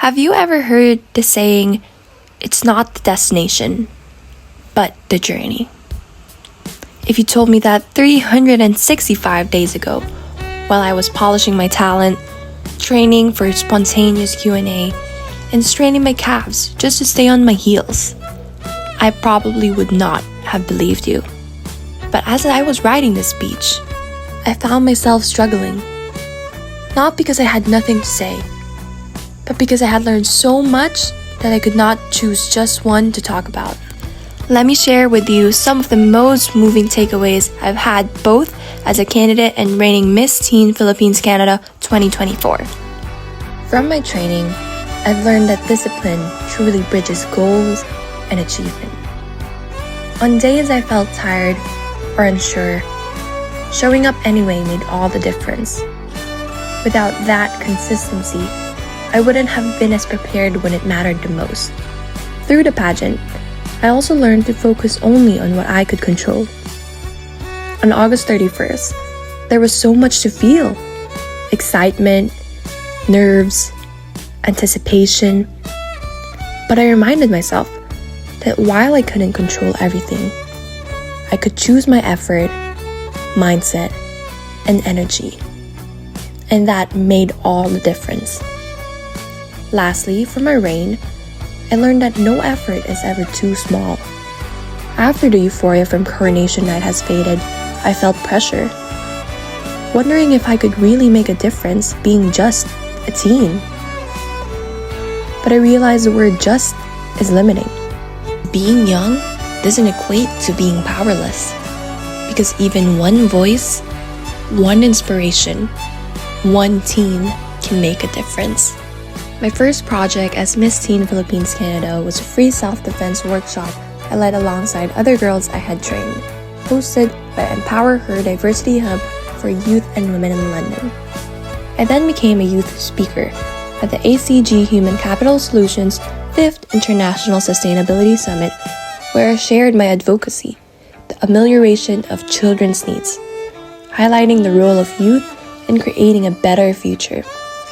Have you ever heard the saying, it's not the destination, but the journey? If you told me that 365 days ago, while I was polishing my talent, training for spontaneous Q&A, and straining my calves just to stay on my heels, I probably would not have believed you. But as I was writing this speech, I found myself struggling. Not because I had nothing to say, but because I had learned so much that I could not choose just one to talk about. Let me share with you some of the most moving takeaways I've had both as a candidate and reigning Miss Teen Philippines Canada 2024. From my training, I've learned that discipline truly bridges goals and achievement. On days I felt tired or unsure, showing up anyway made all the difference. Without that consistency, I wouldn't have been as prepared when it mattered the most. Through the pageant, I also learned to focus only on what I could control. On August 31st, there was so much to feel. Excitement, nerves, anticipation. But I reminded myself that while I couldn't control everything, I could choose my effort, mindset, and energy. And that made all the difference. Lastly, for my reign, I learned that no effort is ever too small. After the euphoria from coronation night has faded, I felt pressure, wondering if I could really make a difference being just a teen. But I realized the word just is limiting. Being young doesn't equate to being powerless, because even one voice, one inspiration, one teen can make a difference. My first project as Miss Teen Philippines Canada was a free self-defense workshop I led alongside other girls I had trained, hosted by Empower Her Diversity Hub for youth and women in London. I then became a youth speaker at the ACG Human Capital Solutions 5th International Sustainability Summit, where I shared my advocacy, the amelioration of children's needs, highlighting the role of youth in creating a better future.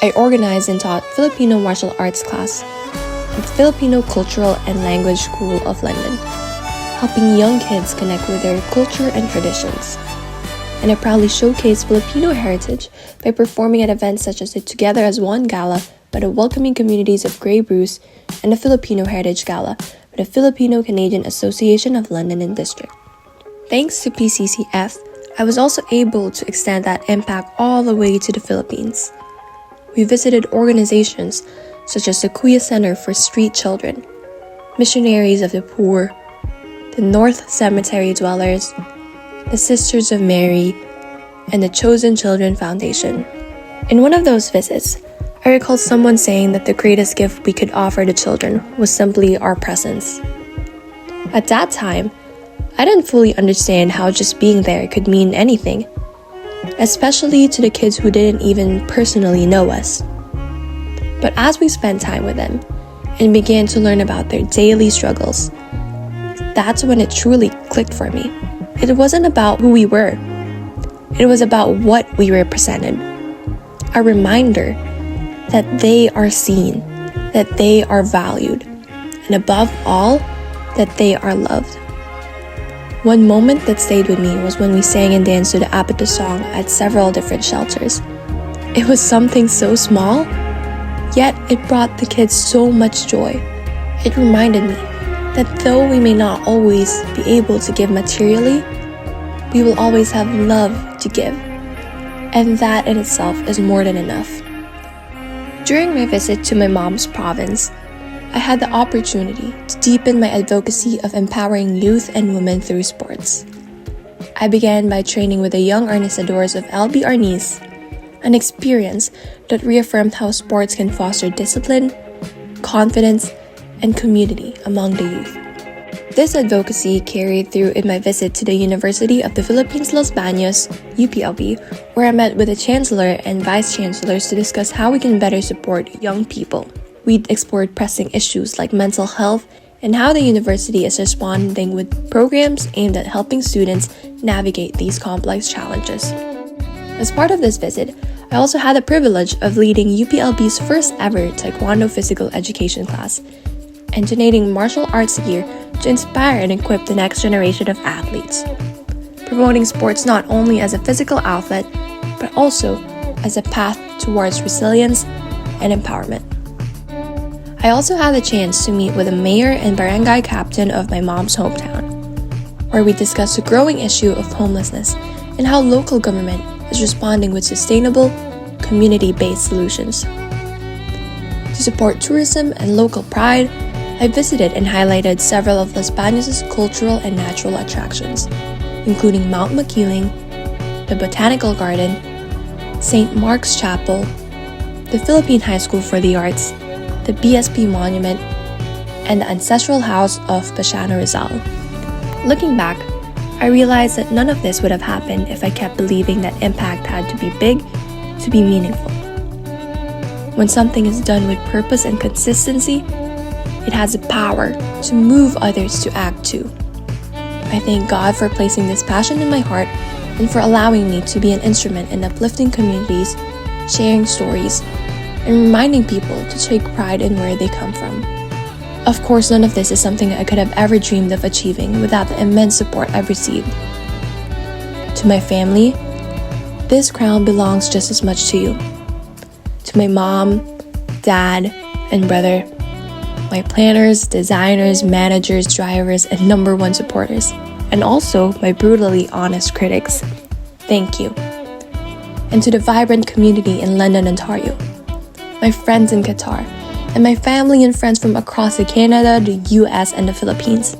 I organized and taught Filipino martial arts class at the Filipino Cultural and Language School of London, helping young kids connect with their culture and traditions. And I proudly showcased Filipino heritage by performing at events such as the Together as One Gala by the welcoming communities of Grey Bruce and the Filipino Heritage Gala by the Filipino-Canadian Association of London and District. Thanks to PCCF, I was also able to extend that impact all the way to the Philippines. We visited organizations such as the Kuya Center for Street Children, Missionaries of the Poor, the North Cemetery Dwellers, the Sisters of Mary, and the Chosen Children Foundation. In one of those visits, I recall someone saying that the greatest gift we could offer the children was simply our presence. At that time, I didn't fully understand how just being there could mean anything, especially to the kids who didn't even personally know us. But as we spent time with them and began to learn about their daily struggles, that's when it truly clicked for me. It wasn't about who we were. It was about what we represented. A reminder that they are seen, that they are valued, and above all, that they are loved. One moment that stayed with me was when we sang and danced to the Apito song at several different shelters. It was something so small, yet it brought the kids so much joy. It reminded me that though we may not always be able to give materially, we will always have love to give. And that in itself is more than enough. During my visit to my mom's province, I had the opportunity to deepen my advocacy of empowering youth and women through sports. I began by training with the young organizadores of LB Arnis, an experience that reaffirmed how sports can foster discipline, confidence, and community among the youth. This advocacy carried through in my visit to the University of the Philippines Los Baños, UPLB, where I met with the Chancellor and Vice Chancellors to discuss how we can better support young people. We explored pressing issues like mental health and how the university is responding with programs aimed at helping students navigate these complex challenges. As part of this visit, I also had the privilege of leading UPLB's first ever Taekwondo physical education class and donating martial arts gear to inspire and equip the next generation of athletes, promoting sports not only as a physical outlet, but also as a path towards resilience and empowerment. I also had the chance to meet with the mayor and barangay captain of my mom's hometown, where we discussed the growing issue of homelessness and how local government is responding with sustainable, community-based solutions. To support tourism and local pride, I visited and highlighted several of Las Bañas' cultural and natural attractions, including Mount Makiling, the Botanical Garden, St. Mark's Chapel, the Philippine High School for the Arts, the BSP Monument, and the ancestral house of Pasiano Rizal. Looking back, I realized that none of this would have happened if I kept believing that impact had to be big to be meaningful. When something is done with purpose and consistency, it has the power to move others to act too. I thank God for placing this passion in my heart and for allowing me to be an instrument in uplifting communities, sharing stories, and reminding people to take pride in where they come from. Of course, none of this is something I could have ever dreamed of achieving without the immense support I've received. To my family, this crown belongs just as much to you. To my mom, dad, and brother, my planners, designers, managers, drivers, and number one supporters, and also my brutally honest critics, thank you. And to the vibrant community in London, Ontario, my friends in Qatar, and my family and friends from across Canada, the US, and the Philippines.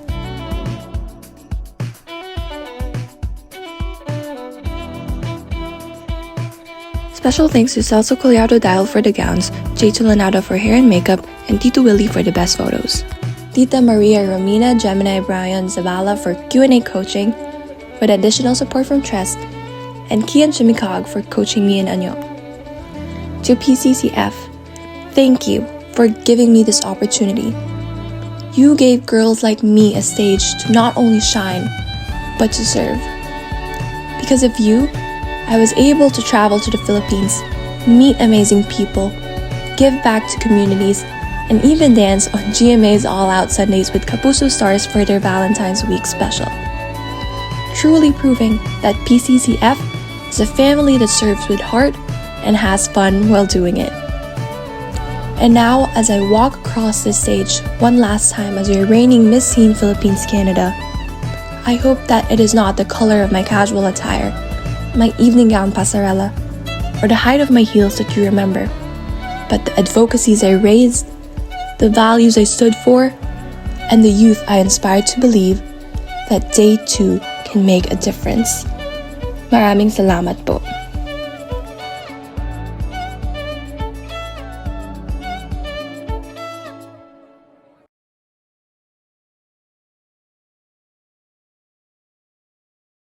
Special thanks to Celso Collado Dial for the gowns, Jay Tulanado for hair and makeup, and Tito Willie for the best photos. Tita Maria Romina Gemini Brian Zavala for Q&A coaching, with additional support from Tress, and Kian Chimicog for coaching me in Anyo. To PCCF, thank you for giving me this opportunity. You gave girls like me a stage to not only shine, but to serve. Because of you, I was able to travel to the Philippines, meet amazing people, give back to communities, and even dance on GMA's All Out Sundays with Kapuso stars for their Valentine's Week special. Truly proving that PCCF is a family that serves with heart and has fun while doing it. And now, as I walk across this stage one last time as your reigning Miss Teen Philippines Canada, I hope that it is not the color of my casual attire, my evening gown pasarela, or the height of my heels that you remember, but the advocacies I raised, the values I stood for, and the youth I inspired to believe that they too can make a difference. Maraming salamat po.